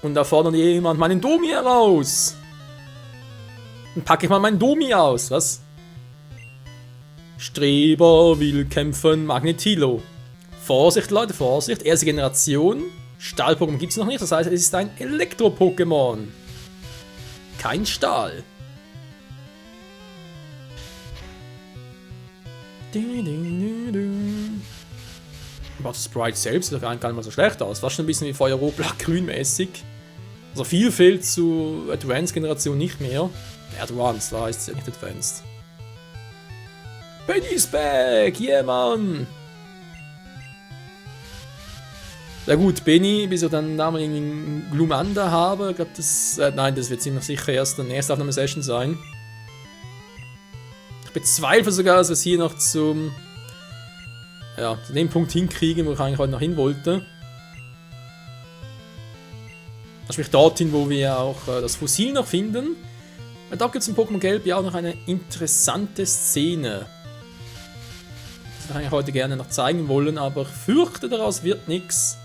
Und da fordert jemand meinen Domi heraus. Dann packe ich mal meinen Domi aus, was? Streber will kämpfen, Magnetilo. Vorsicht, Leute, Vorsicht. Erste Generation. Stahl-Pokémon gibt es noch nicht, das heißt, es ist ein Elektro-Pokémon. Kein Stahl. Aber das Sprite selbst sieht gar nicht mal so schlecht aus. Fast schon ein bisschen wie Feuerrot, Blatt-Grün mäßig. Also viel fehlt zu Advanced-Generation nicht mehr. Advanced, da heißt es ja nicht Advanced. Benny's back! Yeah, Mann! Na gut, Benny, bis ich dann damaligen Glumanda habe, ich glaube das. Nein, das wird ziemlich sicher erst in der nächsten Aufnahmesession sein. Ich bezweifle sogar, dass wir es hier noch zu dem Punkt hinkriegen, wo ich eigentlich heute noch hin wollte. Sprich dorthin, wo wir auch das Fossil noch finden. Weil da gibt es in Pokémon Gelb ja auch noch eine interessante Szene. Das würde ich heute gerne noch zeigen wollen, aber ich fürchte, daraus wird nichts.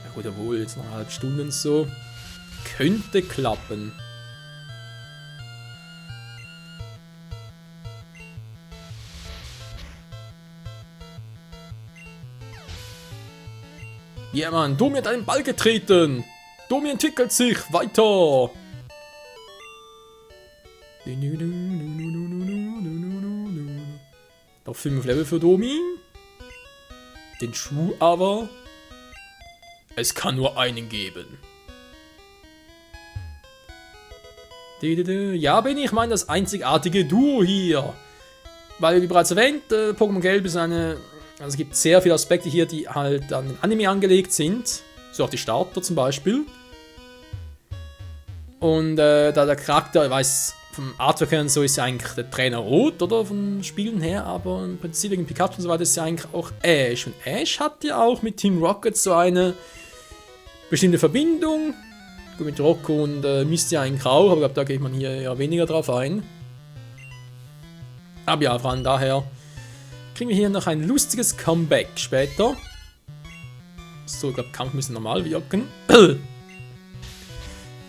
Ja gut, jawohl, jetzt noch eine halbe Stunde und so. Könnte klappen. Ja, Mann, Domi hat einen Ball getreten. Domi entwickelt sich weiter. Noch 5 Level für Domi. Den Schuh aber. Es kann nur einen geben. Ja, Benny, ich meine das einzigartige Duo hier. Weil, wie bereits erwähnt, Pokémon Gelb ist eine. Also es gibt sehr viele Aspekte hier, die halt an den Anime angelegt sind. So auch die Starter zum Beispiel. Und da der Charakter, ich weiß, vom Artwork her und so ist ja eigentlich der Trainer rot, oder? Von Spielen her, aber im Prinzip wegen Pikachu und so weiter ist ja eigentlich auch Ash. Und Ash hat ja auch mit Team Rocket so eine bestimmte Verbindung. Gut, mit Rocco und Misty eigentlich auch, aber ich glaube, da geht man hier ja weniger drauf ein. Aber ja, von daher kriegen wir hier noch ein lustiges Comeback später. So, ich glaube, Kampf müssen normal wirken.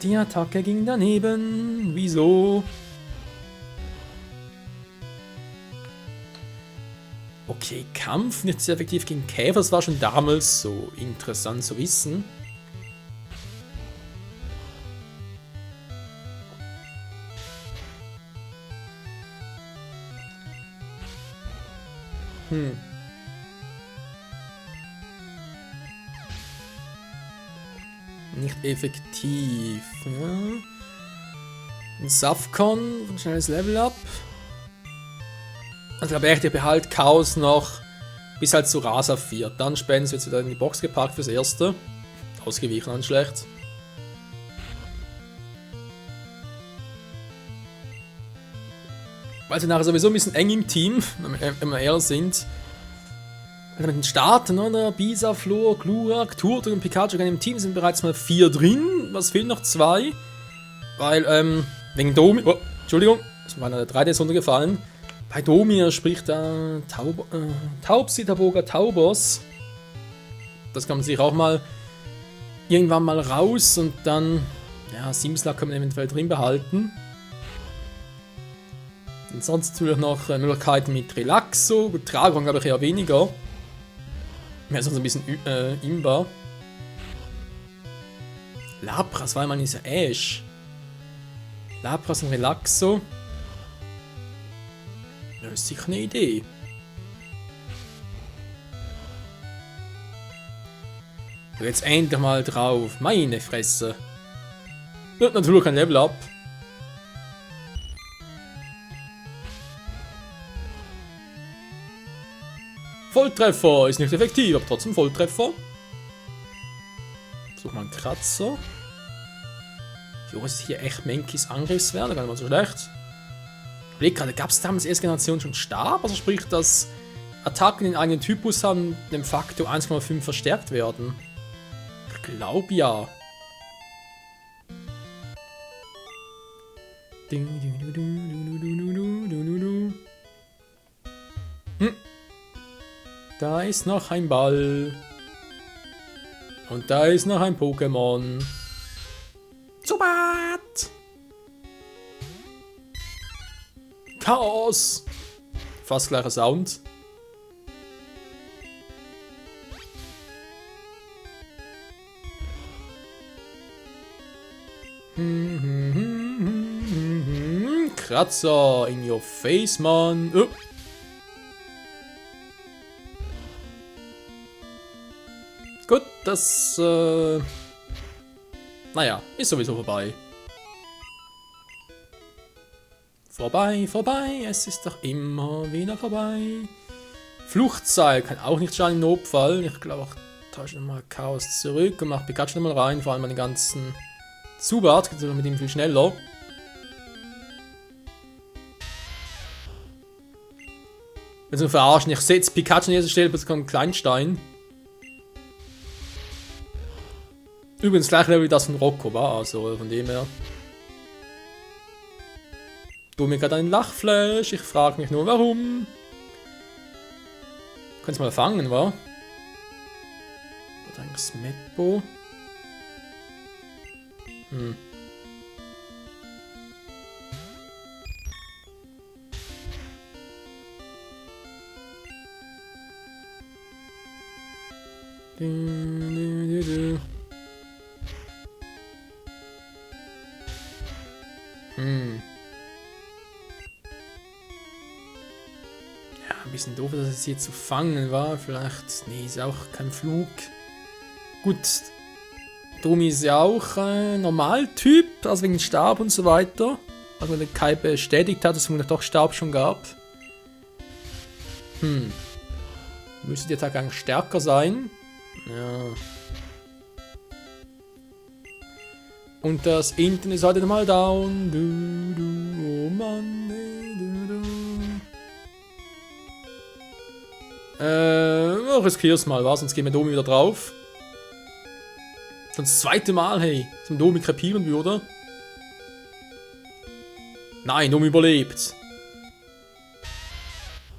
Die Attacke ging daneben. Wieso? Okay, Kampf nicht sehr effektiv gegen Käfer. Das war schon damals so interessant zu wissen. Nicht effektiv. Ja. Ein Safcon, ein schnelles Level-Up. Also ich glaube echt, ihr behalt Chaos noch bis halt zu Rasa 4. Dann spätestens wird es wieder in die Box gepackt fürs Erste. Ausgewichen an schlecht. Weil sie nachher sowieso ein bisschen eng im Team, wenn wir ehrlich sind. Mit den Starten, oder? Bisa, Flor, Glurak, Turtok und Pikachu im Team sind bereits mal 4 drin. Was fehlen noch 2? Weil, wegen Domi. Oh, Entschuldigung, ist mir einer der 3D runtergefallen. Bei Domi spricht da Taubsi, Taboga, Taubos. Das kann man sich auch mal irgendwann mal raus und dann, ja, Simslak kann man eventuell drin behalten. Und sonst natürlich noch Möglichkeiten mit Relaxo. Gut, Tragon glaube ich eher weniger. Mehr sonst ein bisschen Imba. Lapras, weil man ist ja Ash. Lapras und Relaxo. Das ist sicher eine Idee. Jetzt endlich mal drauf. Meine Fresse. Und natürlich kein Level Up. Volltreffer ist nicht effektiv, aber trotzdem Volltreffer. Versuch mal einen Kratzer. Jo, ist hier echt Menkis Angriffswert, gar nicht mal so schlecht. Ich überlege gerade, gab es damals erste Generation schon Stab? Also sprich, dass Attacken den eigenen Typus haben, dem Faktor 1,5 verstärkt werden. Ich glaube ja. Da ist noch ein Ball. Und da ist noch ein Pokémon. Zubat! Chaos! Fast gleicher Sound. Kratzer in your face, Mann. Oh. Gut, das, naja, ist sowieso vorbei. Vorbei, vorbei, es ist doch immer wieder vorbei. Fluchtseil kann auch nicht schaden im Notfall. Ich glaube auch, tausche nochmal Chaos zurück und mach Pikachu nochmal rein, vor allem an den ganzen Zubat, geht mit ihm viel schneller. Wenn sie verarschen, ich setze Pikachu an dieser Stelle, plötzlich kommt ein Kleinstein. Übrigens gleich Level wie das von Rocco war, also von dem her. Du mir gerade einen Lachflash, ich frage mich nur warum. Könnt's mal fangen, wa? Oder ein Smetbo. Ja, ein bisschen doof, dass es hier zu fangen war. Vielleicht, nee, ist auch kein Flug. Gut, Domi ist ja auch Normaltyp, also wegen Stab und so weiter. Also wenn der Kai bestätigt hat, dass es vielleicht doch Stab schon gab. Müsste die Attacke eigentlich stärker sein. Ja. Und das Internet ist heute nochmal down. Oh Mann. Riskier's mal, was? Sonst gehen wir Domi wieder drauf. Das zweite Mal, hey. Zum Domi krepieren würde. Nein, Domi überlebt.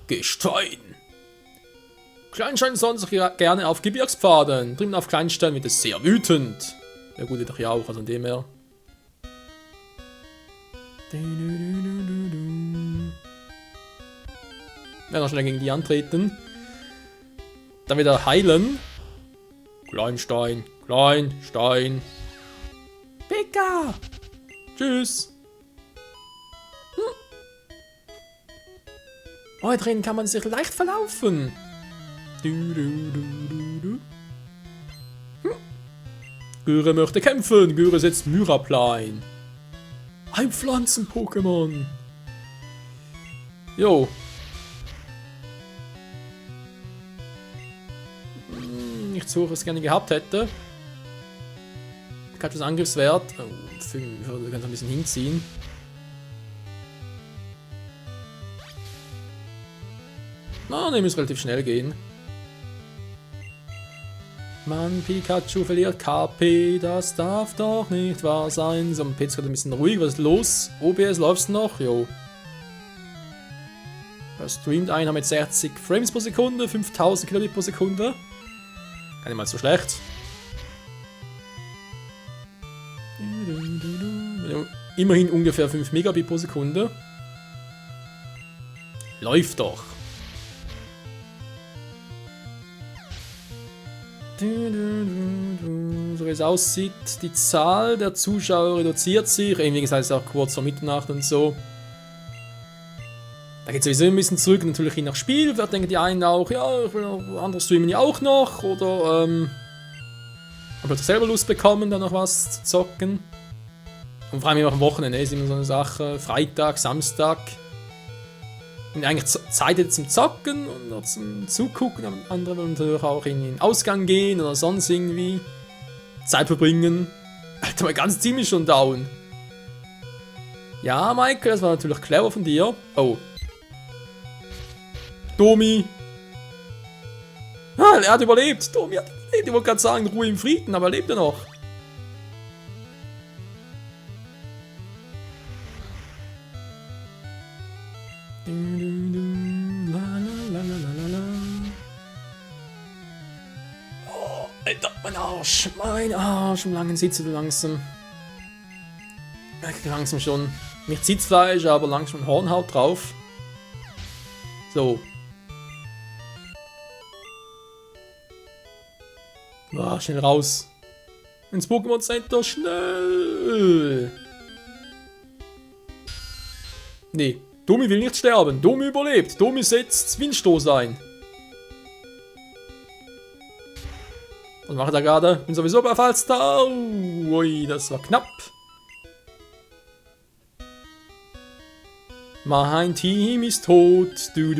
Gestein. Kleinstein sonst sich gerne auf Gebirgspfaden. Drüben auf Kleinstein wird es sehr wütend. Ja gut, doch ja auch, also in dem her. Ja, noch schnell gegen die antreten. Dann wieder heilen. Kleinstein, Kleinstein. Pika! Tschüss. Oh, hier drin kann man sich leicht verlaufen. Gyre möchte kämpfen. Gyre setzt Myraplein. Ein Pflanzen-Pokémon. Jo. Nicht so, was ich gerne gehabt hätte. Pikachus Angriffswert. Oh, 5. Ich würde ganz ein bisschen hinziehen. Na, ne, muss relativ schnell gehen. Mann, Pikachu verliert KP, das darf doch nicht wahr sein. So, jetzt gerade ein bisschen ruhig, was ist los? OBS läuft's noch? Jo. Er streamt ein, haben jetzt 60 Frames pro Sekunde, 5000 Kilobit pro Sekunde. Gar nicht mal so schlecht. Immerhin ungefähr 5 Megabit pro Sekunde. Läuft doch. So wie es aussieht, die Zahl der Zuschauer reduziert sich. Irgendwie gesagt, es ist auch kurz vor Mitternacht und so. Da geht sowieso ein bisschen zurück, natürlich je nach Spiel. Vielleicht denken die einen auch, ja, ich will noch andere streamen ja auch noch. Oder, habe ich selber Lust bekommen, da noch was zu zocken. Und vor allem auch am Wochenende ist immer so eine Sache. Freitag, Samstag. Und eigentlich Zeit jetzt zum Zocken und noch zum Zugucken, aber andere wollen natürlich auch in den Ausgang gehen oder sonst irgendwie Zeit verbringen. Alter, mal ganz ziemlich schon down. Ja, Michael, das war natürlich clever von dir. Oh. Domi. Ah, er hat überlebt. Domi hat überlebt. Ich wollte gerade sagen, Ruhe im Frieden, aber er lebt er noch. Alter, mein Arsch, im langen Sitz du langsam. Langsam schon, nicht Sitzfleisch, aber langsam Hornhaut drauf. So. Schnell raus. Ins Pokémon Center, schnell! Nee, Domi will nicht sterben. Domi überlebt. Domi setzt Windstoß ein. Was macht er gerade? Bin sowieso bei Falster. Ui, das war knapp. Mein Team ist tot. Du.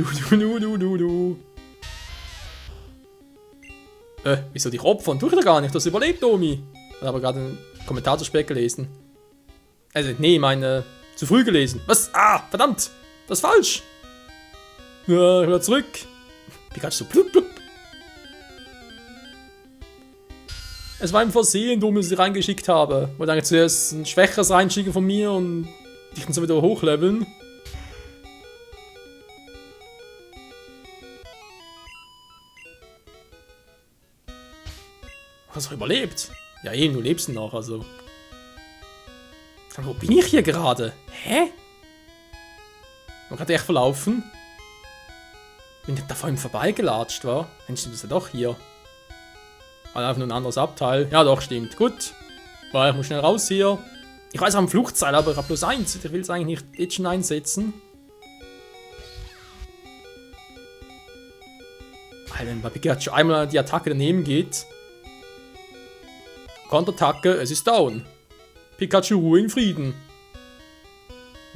Wieso dich opfern? Tue ich da gar nicht. Das überlebt, Domi. Ich habe gerade einen Kommentar zu spät gelesen. Also, nee, ich meine, zu früh gelesen. Was? Ah, verdammt. Das ist falsch. Ja, ich will zurück. Pikachu, blub, blub. Es war ein Versehen, Domi, dass ich reingeschickt habe. Wollte eigentlich zuerst ein schwächeres reinschicken von mir und dich dann so wieder hochleveln. Hast du überlebt? Ja eben, du lebst noch, also. Wo bin ich hier gerade? Hä? Man gerade echt verlaufen? Bin ich da vor ihm vorbeigelatscht, war? Mensch, du bist ja doch hier. Einfach nur ein anderes Abteil. Ja doch, stimmt. Gut. Ich muss schnell raus hier. Ich weiß auch am Fluchtseil, aber ich habe bloß eins. Ich will es eigentlich nicht jetzt schon einsetzen. Alter, wenn bei Pikachu einmal die Attacke daneben geht. Konterattacke, es ist down. Pikachu, Ruhe in Frieden.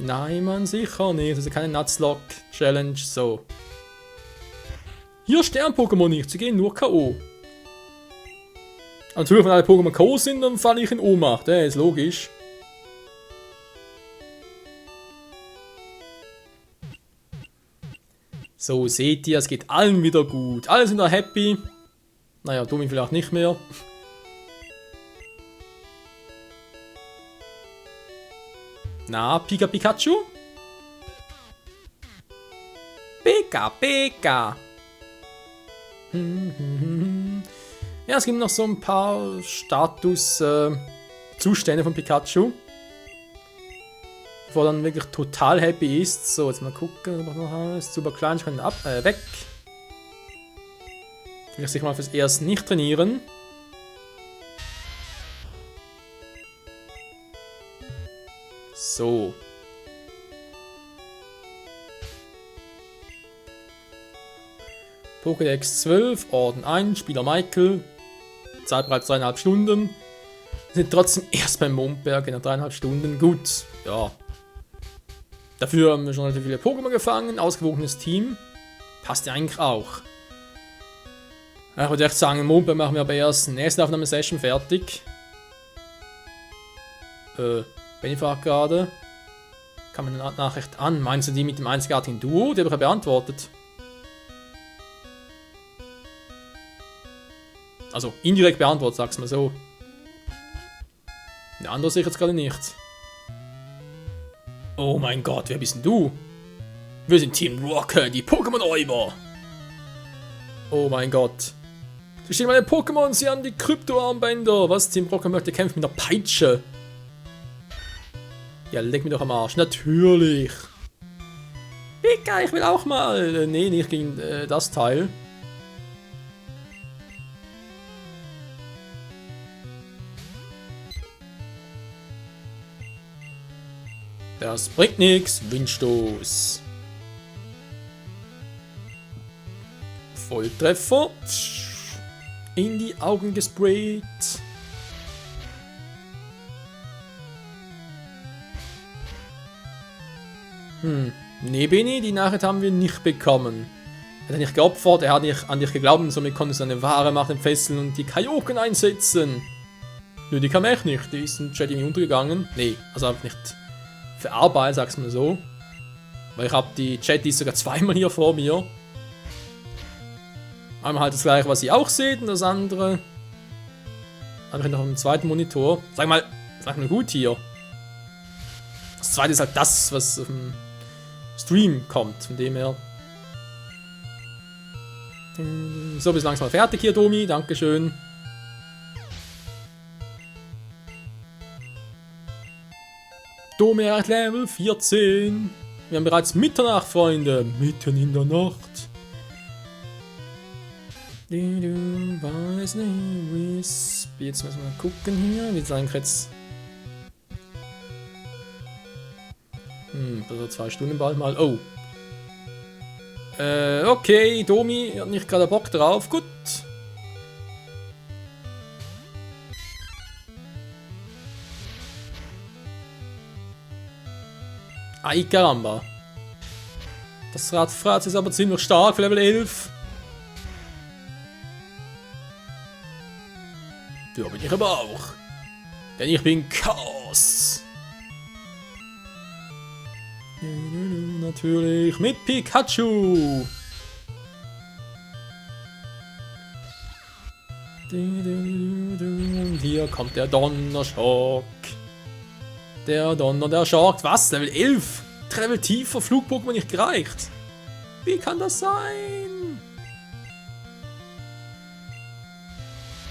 Nein, man, sicher nicht. Das ist keine Nuzlocke-Challenge. So. Hier Stern-Pokémon nicht. Sie gehen nur K.O. Natürlich, wenn alle Pokémon K.O. sind, dann falle ich in Ohnmacht. Ist logisch. So, seht ihr, es geht allen wieder gut. Alle sind da happy. Naja, Domi vielleicht nicht mehr. Na, Pikachu? Pika. Ja, es gibt noch so ein paar Status-Zustände von Pikachu. Wo dann wirklich total happy ist. So, jetzt mal gucken, was noch alles. Super klein, ich kann ihn weg. Vielleicht sich mal fürs Erste nicht trainieren. So. Pokédex 12, Orden 1, Spieler Michael. Zeit bereits 3,5 Stunden. Wir sind trotzdem erst beim Mondberg in 3,5 Stunden. Gut, ja. Dafür haben wir schon relativ viele Pokémon gefangen. Ausgewogenes Team. Passt ja eigentlich auch. Ich würde echt sagen, im Mondberg machen wir aber erst nächste Aufnahmesession fertig. Benny fragt gerade. Kam eine Nachricht an. Meinst du die mit dem einzigartigen Duo? Die habe ich ja beantwortet. Also indirekt beantwortet, sag's mal so. Der andere sehe ich jetzt gerade nicht. Oh mein Gott, wer bist denn du? Wir sind Team Rocket, die Pokémon-Räuber. Oh mein Gott. Sie stehen meine Pokémon, sie haben die Krypto-Armbänder. Was? Team Rocket möchte kämpfen mit einer Peitsche. Ja, leg mir doch am Arsch. Natürlich. Pika, ich will auch mal. Nee, nicht gegen das Teil. Das bringt nichts. Windstoß. Volltreffer. In die Augen gesprayt. Nee, Benny, die Nachricht haben wir nicht bekommen. Er hat nicht geopfert, er hat nicht an dich geglaubt und somit konnte seine wahre Macht entfesseln und die Kaioken einsetzen. Nö, die kam echt nicht. Die ist im Chat irgendwie untergegangen. Nee, also einfach nicht verarbeitet, sag's mal so. Weil ich hab die Chat, die ist sogar zweimal hier vor mir. Einmal halt das gleiche, was ihr auch seht, und das andere habe ich noch einen zweiten Monitor. Sag mal gut hier. Das zweite ist halt das, was auf dem Stream kommt, von dem her. So, bis langsam fertig hier, Domi, dankeschön. Domi erreicht Level 14. Wir haben bereits Mitternacht, Freunde. Mitten in der Nacht. Weiß nicht, jetzt müssen wir mal gucken hier. Wie ist eigentlich jetzt? Also 2 Stunden bald mal. Oh. Okay, Domi hat nicht gerade Bock drauf. Gut. Ay, caramba. Das Radfratz ist aber ziemlich stark für Level 11. Ja, bin ich aber auch. Denn ich bin Chaos. Natürlich mit Pikachu. Und hier kommt der Donnerschock. Der Donner, der schockt. Was? Level 11? 3 Level tiefer Flug-Pokémon nicht gereicht. Wie kann das sein?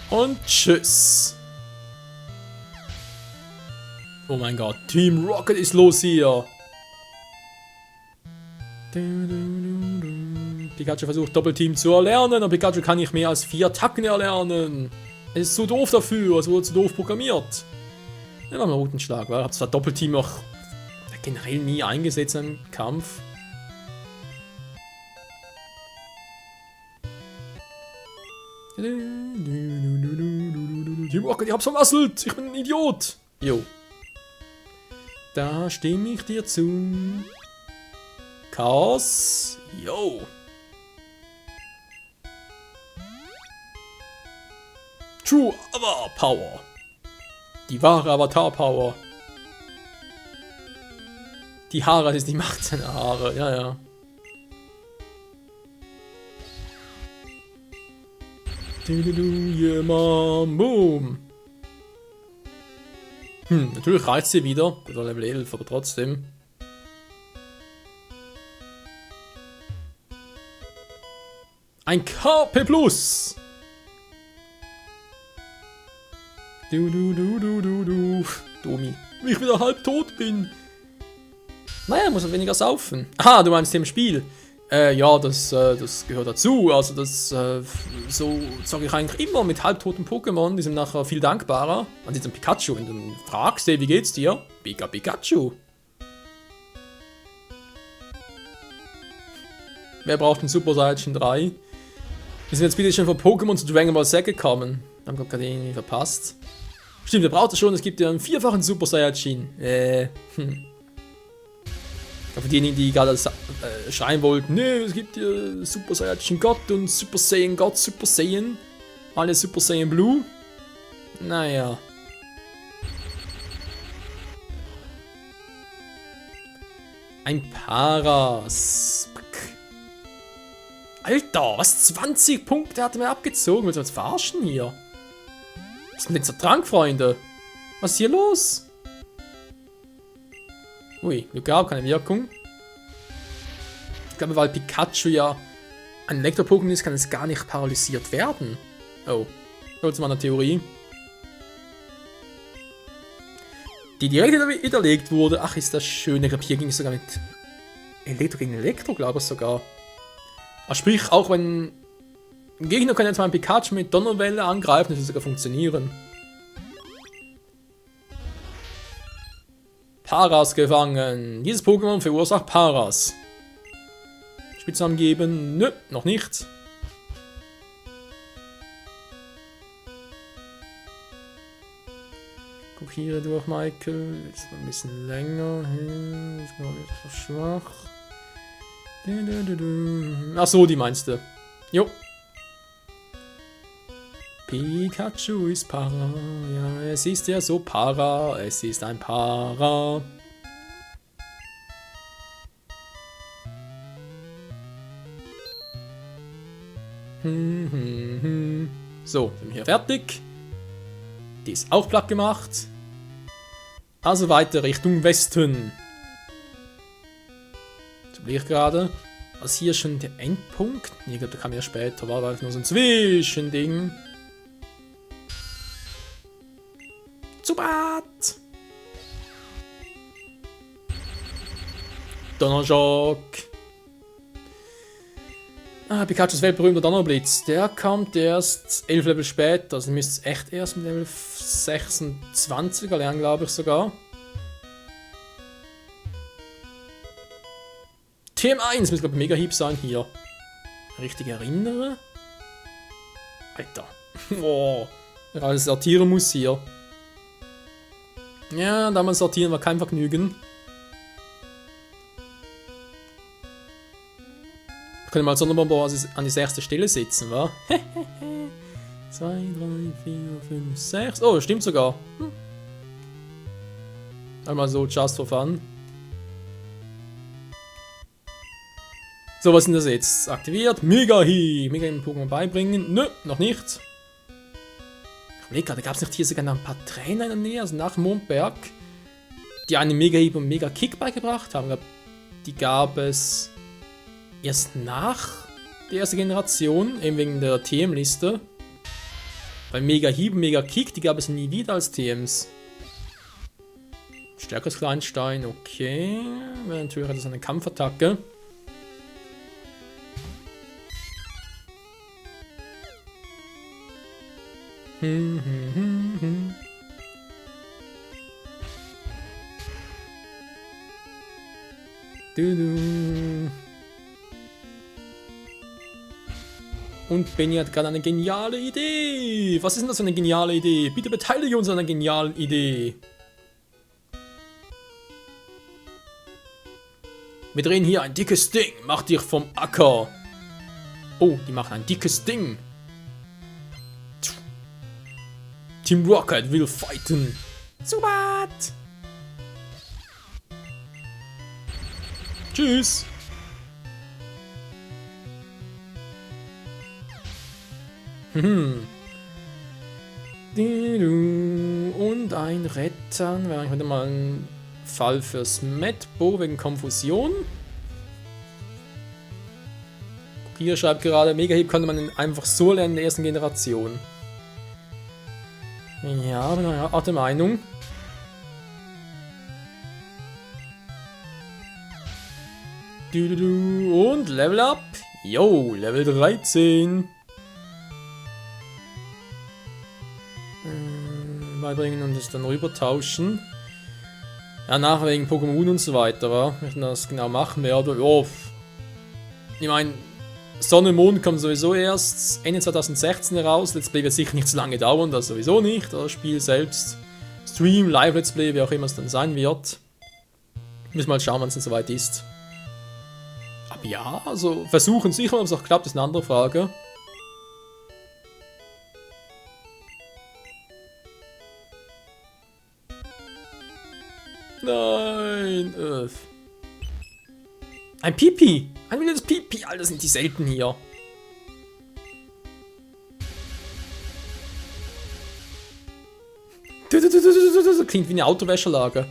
Und tschüss. Oh mein Gott, Team Rocket ist los hier. Pikachu versucht Doppelteam zu erlernen, aber Pikachu kann nicht mehr als 4 Attacken erlernen. Es ist zu doof dafür, es wurde zu doof programmiert. Ja, noch einen Routenschlag, weil ich habe zwar Doppelteam noch generell nie eingesetzt im Kampf. Team Rocket, ich hab's vermasselt! Ich bin ein Idiot! Jo. Da stimme ich dir zu. Chaos. Jo. True Avatar Power. Die wahre Avatar Power. Die Haare, das ist die Macht seiner Haare. Ja, ja. Yeah, Mom. Boom. Natürlich reizt sie wieder. Das war Level 11, aber trotzdem. Ein KP Plus. Domi. Wie ich wieder halb tot bin. Naja, muss man weniger saufen. Aha, du meinst dem Spiel. Ja, das gehört dazu. Also das, so sage ich eigentlich immer mit halbtoten Pokémon. Die sind nachher viel dankbarer an diesem Pikachu. Wenn du fragst, hey, wie geht's dir? Pikachu. Wer braucht den Super Saiyajin 3? Wir sind jetzt bitte schon von Pokémon zu Dragon Ball Z gekommen. Haben wir gerade irgendwie verpasst. Stimmt, wir brauchen schon, es gibt ja einen 4-fachen Super Saiyajin. Für diejenigen, die gerade schreien wollten, ne, es gibt ja Super Saiyajin Gott und Super Saiyan Gott, Super Saiyan. Alle Super Saiyan Blue. Naja. Ein Paras. Alter, was? 20 Punkte hat er mir abgezogen? Willst du uns verarschen hier? Was ist denn jetzt der Trank, Freunde? Was ist hier los? Ui, Glück gehabt, keine Wirkung. Ich glaube, weil Pikachu ja ein Elektro-Pokémon ist, kann es gar nicht paralysiert werden. Oh, kurz mal eine Theorie. Die direkt widerlegt wurde. Ach, ist das schön. Ich glaube, hier ging es sogar mit Elektro gegen Elektro, glaube ich sogar. Aber sprich, auch wenn ein Gegner kann jetzt mal ein Pikachu mit Donnerwelle angreifen, das wird sogar funktionieren. Paras gefangen. Dieses Pokémon verursacht Paras. Spitznamen geben? Nö, noch nicht. Guck hier durch, Michael. Jetzt ein bisschen länger. Ist noch nicht so schwach. Ach so, die meinst du. Jo. Pikachu ist Para. Ja, es ist ja so Para. Es ist ein Para. So, sind wir hier fertig. Die ist auch platt gemacht. Also weiter Richtung Westen. So bin ich gerade. Also hier schon der Endpunkt. Ich glaube, da kam ja später. War einfach nur so ein Zwischending. Zubat! Donnerschock. Ah, Pikachus weltberühmter Donnerblitz. Der kommt erst 11 Level später. Also müsste es echt erst mit Level 26 erlernen, glaube ich sogar. TM1 müsste, glaube ich, Mega Hieb sein hier. Richtig erinnere? Alter. Boah. Wer alles sortieren muss hier. Ja, damals sortieren war kein Vergnügen. Wir können mal Sonderbomber an die 6. Stelle setzen, wa? 2, 3, 4, 5, 6. Oh, stimmt sogar. Einmal so, just for fun. So, was sind das jetzt? Aktiviert. Mega Hieb. Mega Hieb Pokémon beibringen. Nö, noch nicht. Ich überlege gerade, gab es nicht hier sogar noch ein paar Trainer in der Nähe, also nach Mondberg, die einen Mega Hieb und Mega Kick beigebracht haben? Ich glaube, die gab es erst nach der ersten Generation, eben wegen der TM-Liste. Weil Mega Hieb und Mega Kick, die gab es nie wieder als TMs. Stärkeres Kleinstein, okay. Natürlich hat das eine Kampfattacke. Und Benny hat gerade eine geniale Idee. Was ist denn das für eine geniale Idee? Bitte beteilige uns an einer genialen Idee. Wir drehen hier ein dickes Ding. Mach dich vom Acker. Oh, die machen ein dickes Ding. Team Rocket will fighten. Super. Tschüss. Und ein Rettern. Wäre eigentlich wieder mal ein Fall fürs Medbo wegen Konfusion. Hier schreibt gerade, Mega Hieb konnte man einfach so lernen in der ersten Generation. Ja, bin ich auch der Meinung. Und Level Up. Yo, Level 13. Beibringen und es dann rüber tauschen. Ja, nachher wegen Pokémon und so weiter, wa? Wenn ich das genau machen werde. Oh. Ich meine, Sonne und Mond kommen sowieso erst Ende 2016 heraus. Let's Play wird sicher nicht so lange dauern, das sowieso nicht. Das Spiel selbst, Stream, Live-Let's Play, wie auch immer es dann sein wird. Müssen wir mal schauen, wann es dann soweit ist. Aber ja, also versuchen sicher, ob es auch klappt, ist eine andere Frage. Nein! Ein Pipi! Ein wildes Pipi! Alter, sind die selten hier. Klingt wie eine Autowäscherlage.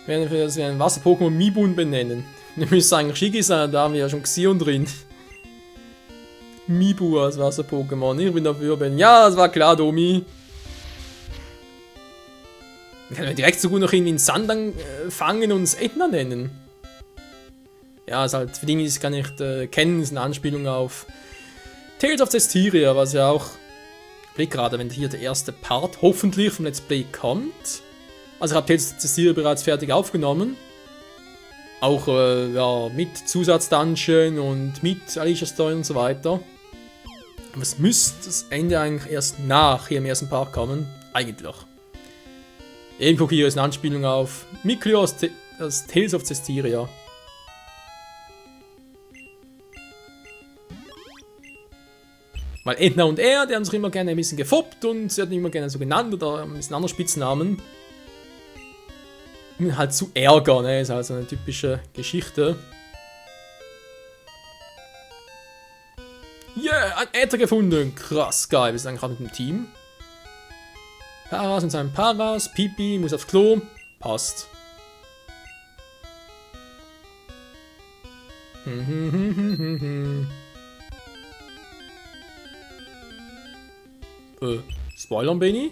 Werden wir das wie ein Wasser-Pokémon Mibun benennen. Wir müssen eigentlich Shigi sein, da haben wir ja schon Xion drin. Mibu als Wasser-Pokémon. Ich bin dafür, Ben. Ja, das war klar, Domi. Wir können direkt so gut noch irgendwie einen Sandang fangen und es Etna nennen. Ja, ist halt für die, die es gar nicht kennen, ist eine Anspielung auf Tales of Zestiria, was ja auch. Ich blick gerade, wenn hier der erste Part hoffentlich vom Let's Play kommt. Also ich habe Tales of Zestiria bereits fertig aufgenommen. Auch ja, mit Zusatzdungeon und mit Alicia Story und so weiter. Aber es müsste das Ende eigentlich erst nach hier im ersten Part kommen. Eigentlich. Ebenso hier ist eine Anspielung auf Mikleo aus Tales of Zestiria. Weil Edna und er, die haben sich immer gerne ein bisschen gefoppt und sie hatten immer gerne so genannt oder ein bisschen andere Spitznamen. Um ihn halt zu ärgern, ne? Ist halt so eine typische Geschichte. Yeah, ein Äther gefunden! Krass, geil. Wir sind gerade mit dem Team. Paras und sein Paras. Pipi muss aufs Klo. Passt. Spoilern bin ich?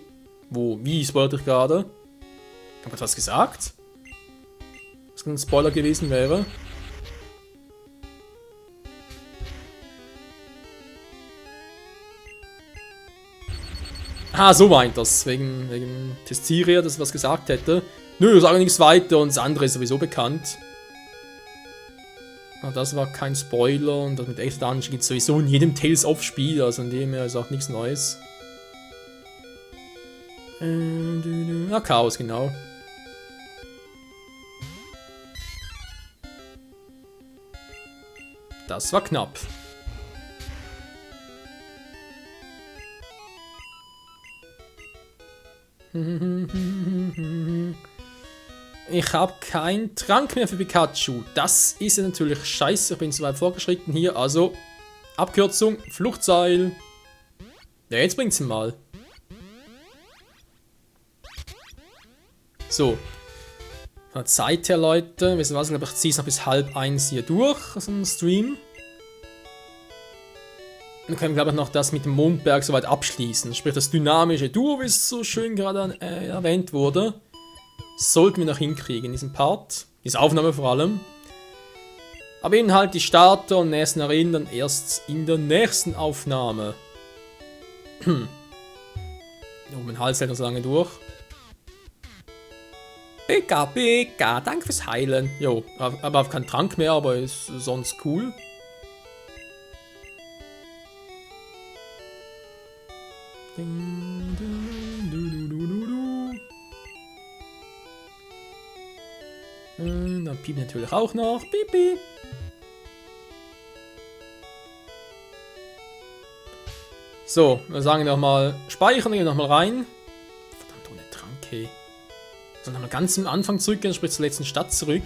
Wie spoilert ich gerade? Hab ich was gesagt? Was ein Spoiler gewesen wäre? Ah, so meint das. Wegen Testiria, dass ich was gesagt hätte. Nö, sage nichts weiter und das andere ist sowieso bekannt. Ah, das war kein Spoiler und das mit Extra Dungeon gibt es sowieso in jedem Tales of Spiel, also in dem her ist auch nichts Neues. Ah, Chaos, genau. Das war knapp. Ich habe keinen Trank mehr für Pikachu. Das ist ja natürlich scheiße. Ich bin zu weit vorgeschritten hier. Also, Abkürzung, Fluchtseil. Ja, jetzt bringt's ihn mal. So. Von der Zeit her, Leute. Wissen was, ich glaube, ich ziehe es noch bis 12:30 hier durch, so einen Stream. Dann können wir, glaube ich, noch das mit dem Mondberg soweit abschließen. Sprich, das dynamische Duo, wie es so schön gerade erwähnt wurde. Sollten wir noch hinkriegen in diesem Part. Diese Aufnahme vor allem. Aber eben halt die Starter und nächsten Arenen dann erst in der nächsten Aufnahme. Oh, mein Hals hält noch so lange durch. Pika, danke fürs Heilen. Jo, aber keinen Trank mehr, aber ist sonst cool. Dann Piep natürlich auch noch. Pipi. So, wir sagen nochmal speichern, gehen nochmal rein. Verdammt, ohne Trank, hey. So, nochmal ganz am Anfang zurückgehen, sprich zur letzten Stadt zurück.